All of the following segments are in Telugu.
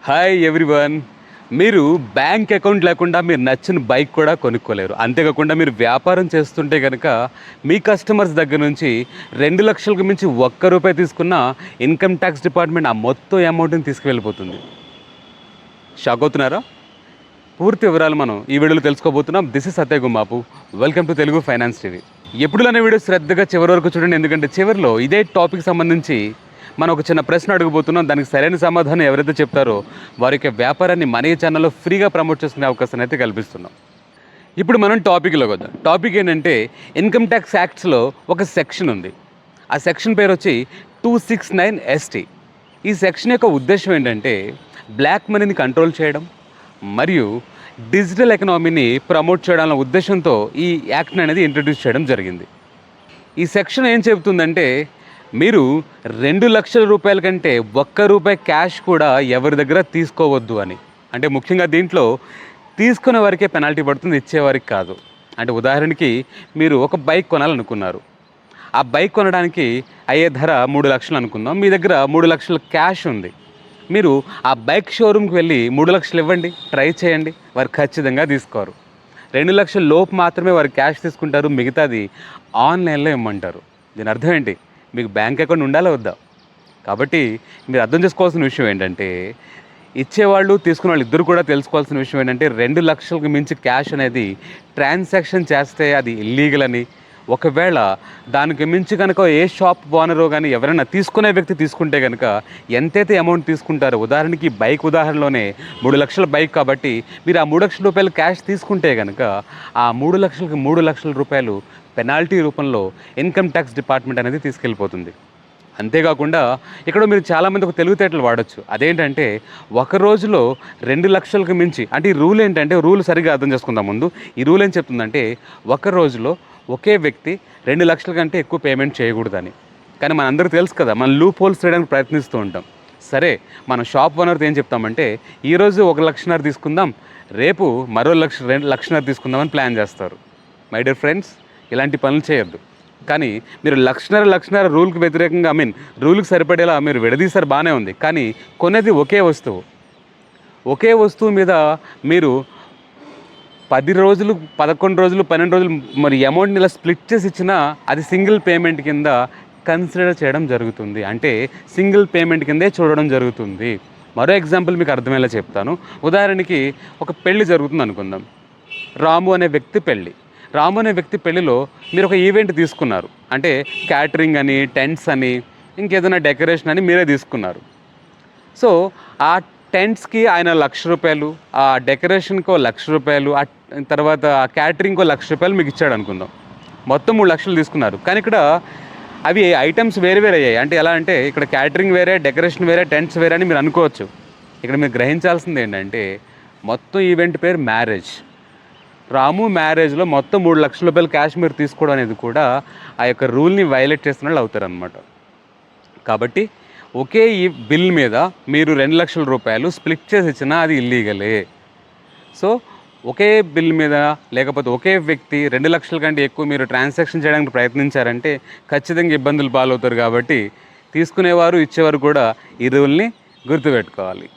Hi everyone. మీరు బ్యాంక్ అకౌంట్ లేకుండా మీరు నచ్చిన బైక్ కూడా కొనుక్కోలేరు. అంతేకాకుండా మీరు వ్యాపారం చేస్తుంటే కనుక మీ కస్టమర్స్ దగ్గర నుంచి 2,00,000కి మించి ఒక్క రూపాయి తీసుకున్న ఇన్కమ్ ట్యాక్స్ డిపార్ట్మెంట్ ఆ మొత్తం అమౌంట్ని తీసుకువెళ్ళిపోతుంది. షాక్ అవుతున్నారా? పూర్తి వివరాలు మనం ఈ వీడియోలో తెలుసుకోబోతున్నాం. This is Satya Gummapu. Welcome to Telugu Finance TV. ఎప్పుడులానే వీడియో శ్రద్ధగా చివరి వరకు చూడండి, ఎందుకంటే చివరిలో ఇదే టాపిక్ సంబంధించి మనం ఒక చిన్న ప్రశ్న అడుగుబోతున్నాం. దానికి సరైన సమాధానం ఎవరైతే చెప్తారో వారి యొక్క వ్యాపారాన్ని మన ఈ ఛానల్లో ఫ్రీగా ప్రమోట్ చేసుకునే అవకాశాన్ని అయితే కల్పిస్తున్నాం. ఇప్పుడు మనం టాపిక్లోకి వద్దాం. టాపిక్ ఏంటంటే ఇన్కమ్ ట్యాక్స్ యాక్ట్స్లో ఒక సెక్షన్ ఉంది. ఆ సెక్షన్ పేరు వచ్చి 269 ST. ఈ సెక్షన్ యొక్క ఉద్దేశం ఏంటంటే బ్లాక్ మనీని కంట్రోల్ చేయడం మరియు డిజిటల్ ఎకనామీని ప్రమోట్ చేయడం ఉద్దేశంతో ఈ యాక్ట్ని అనేది ఇంట్రడ్యూస్ చేయడం జరిగింది. ఈ సెక్షన్ ఏం చెబుతుందంటే మీరు 2,00,000 రూపాయల కంటే ఒక్క రూపాయి క్యాష్ కూడా ఎవరి దగ్గర తీసుకోవద్దు అని. అంటే ముఖ్యంగా దీంట్లో తీసుకునే వారికే పెనాల్టీ పడుతుంది, ఇచ్చేవారికి కాదు. అంటే ఉదాహరణకి మీరు ఒక బైక్ కొనాలనుకున్నారు. ఆ బైక్ కొనడానికి అయ్యే ధర 3,00,000 అనుకుందాం. మీ దగ్గర 3,00,000 క్యాష్ ఉంది. మీరు ఆ బైక్ షోరూమ్కి వెళ్ళి 3,00,000 ఇవ్వండి, ట్రై చేయండి, వారు ఖచ్చితంగా తీసుకోరు. 2,00,000 లోపు మాత్రమే వారు క్యాష్ తీసుకుంటారు, మిగతాది ఆన్లైన్లో ఇమ్మంటారు. దీని అర్థం ఏంటి? మీకు బ్యాంక్ అకౌంట్ ఉండాలా వద్దా? కాబట్టి మీరు అర్థం చేసుకోవాల్సిన విషయం ఏంటంటే ఇచ్చేవాళ్ళు తీసుకునే వాళ్ళు ఇద్దరు కూడా తెలుసుకోవాల్సిన విషయం ఏంటంటే 2,00,000కి మించి క్యాష్ అనేది ట్రాన్సాక్షన్ చేస్తే అది ఇల్లీగల్ అని. ఒకవేళ దానికి మించి కనుక ఏ షాప్ ఓనరో కానీ ఎవరైనా తీసుకునే వ్యక్తి తీసుకుంటే కనుక ఎంతైతే అమౌంట్ తీసుకుంటారో, ఉదాహరణకి బైక్ ఉదాహరణలోనే 3,00,000 బైక్ కాబట్టి మీరు ఆ 3,00,000 రూపాయలు క్యాష్ తీసుకుంటే కనుక ఆ 3,00,000కి 3,00,000 రూపాయలు పెనాల్టీ రూపంలో ఇన్కమ్ ట్యాక్స్ డిపార్ట్మెంట్ అనేది తీసుకెళ్ళిపోతుంది. అంతేకాకుండా ఇక్కడ మీరు చాలామంది ఒక తెలివితేటలు వాడచ్చు. అదేంటంటే ఒక రోజులో 2,00,000కి మించి, అంటే ఈ రూల్ ఏంటంటే, రూల్ సరిగ్గా అర్థం చేసుకుందాం ముందు. ఈ రూల్ ఏం చెప్తుందంటే ఒక రోజులో ఒకే వ్యక్తి 2,00,000 కంటే ఎక్కువ పేమెంట్ చేయకూడదని. కానీ మన అందరికీ తెలుసు కదా, మనం లూప్ హోల్స్ చేయడానికి ప్రయత్నిస్తూ ఉంటాం. సరే, మన షాప్ ఓనర్తో ఏం చెప్తామంటే ఈరోజు 1,00,000 తీసుకుందాం, రేపు మరో 2,00,000 తీసుకుందామని ప్లాన్ చేస్తారు. మై డియర్ ఫ్రెండ్స్, ఇలాంటి పనులు చేయొద్దు. కానీ మీరు 1,00,000 రూల్కి వ్యతిరేకంగా, రూల్కి సరిపడేలా మీరు విడదీశారు, బాగానే ఉంది. కానీ కొనేది ఒకే వస్తువు మీద మీరు 10 రోజులు, 11 రోజులు, 12 రోజులు మరి అమౌంట్ని ఇలా స్ప్లిట్ చేసి ఇచ్చినా అది సింగిల్ పేమెంట్ కింద కన్సిడర్ చేయడం జరుగుతుంది. అంటే సింగిల్ పేమెంట్ కిందే చూడడం జరుగుతుంది. మరో ఎగ్జాంపుల్ మీకు అర్థమయ్యేలా చెప్తాను. ఉదాహరణకి ఒక పెళ్లి జరుగుతుంది అనుకుందాం. రాము అనే వ్యక్తి పెళ్లిలో మీరు ఒక ఈవెంట్ తీసుకున్నారు. అంటే క్యాటరింగ్ అని, టెంట్స్ అని, ఇంకేదైనా డెకరేషన్ అని మీరే తీసుకున్నారు. సో ఆ టెంట్స్కి ఆయన 1,00,000 రూపాయలు, ఆ డెకరేషన్కి 1,00,000 రూపాయలు, ఆ తర్వాత ఆ క్యాటరింగ్కి 1,00,000 రూపాయలు మీకు ఇచ్చాడు అనుకుందాం. మొత్తం 3,00,000 తీసుకున్నారు. కానీ ఇక్కడ అవి ఐటమ్స్ వేరే వేరే అయ్యాయి. అంటే ఎలా అంటే ఇక్కడ క్యాటరింగ్ వేరే, డెకరేషన్ వేరే, టెంట్స్ వేరే అని మీరు అనుకోవచ్చు. ఇక్కడ మీరు గ్రహించాల్సింది ఏంటంటే మొత్తం ఈవెంట్ పేరు మ్యారేజ్. రాము మ్యారేజ్లో మొత్తం 3,00,000 రూపాయలు క్యాష్ మీరు తీసుకోవడం అనేది కూడా ఆ యొక్క రూల్ని వైలేట్ చేస్తున్న వాళ్ళు అవుతారనమాట. కాబట్టి ఒకే ఈ బిల్ మీద మీరు 2,00,000 రూపాయలు స్ప్లిట్ చేసి ఇచ్చినా అది ఇల్లీగలే. సో ఒకే బిల్ మీద, లేకపోతే ఒకే వ్యక్తి 2,00,000 కంటే ఎక్కువ మీరు ట్రాన్సాక్షన్ చేయడానికి ప్రయత్నించారంటే ఖచ్చితంగా ఇబ్బందులు పాలవుతారు. కాబట్టి తీసుకునేవారు, ఇచ్చేవారు కూడా ఈ రూల్ని గుర్తుపెట్టుకోవాలి.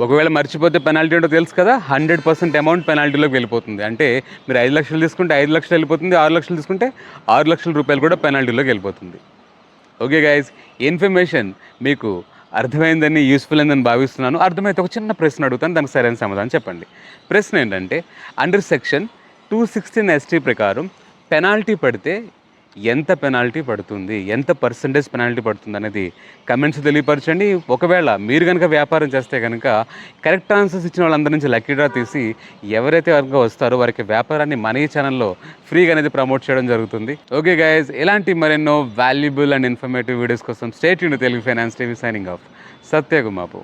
ఒకవేళ మర్చిపోతే పెనాల్టీ ఏంటో తెలుసు కదా, 100% అమౌంట్ పెనాల్టీలోకి వెళ్ళిపోతుంది. అంటే మీరు 5,00,000 తీసుకుంటే 5,00,000 వెళ్ళిపోతుంది, 6,00,000 తీసుకుంటే 6,00,000 రూపాయలు కూడా పెనాల్టీలోకి వెళ్ళిపోతుంది. ఓకే గైస్, ఇన్ఫర్మేషన్ మీకు అర్థమైందని, యూస్ఫుల్ అయిందని భావిస్తున్నాను. అర్థమైతే ఒక చిన్న ప్రశ్న అడుగుతాను, దానికి సరైన సమాధానం చెప్పండి. ప్రశ్న ఏంటంటే అండర్ సెక్షన్ 216 ST ప్రకారం పెనాల్టీ పడితే ఎంత పెనాల్టీ పడుతుంది, ఎంత పర్సంటేజ్ పెనాల్టీ పడుతుంది అనేది కమెంట్స్ తెలియపరచండి. ఒకవేళ మీరు కనుక వ్యాపారం చేస్తే కనుక కరెక్ట్ ఆన్సర్స్ ఇచ్చిన వాళ్ళందరి నుంచి లక్కీ డ్రా తీసి ఎవరైతే కనుక వస్తారో వారికి వ్యాపారాన్ని మన ఈ ఛానల్లో ఫ్రీగా అనేది ప్రమోట్ చేయడం జరుగుతుంది. ఓకే గైస్, ఇలాంటి మరెన్నో వాల్యుబుల్ అండ్ ఇన్ఫర్మేటివ్ వీడియోస్ కోసం stay tuned Telugu Finance TV. Signing off, Satya Gummapu.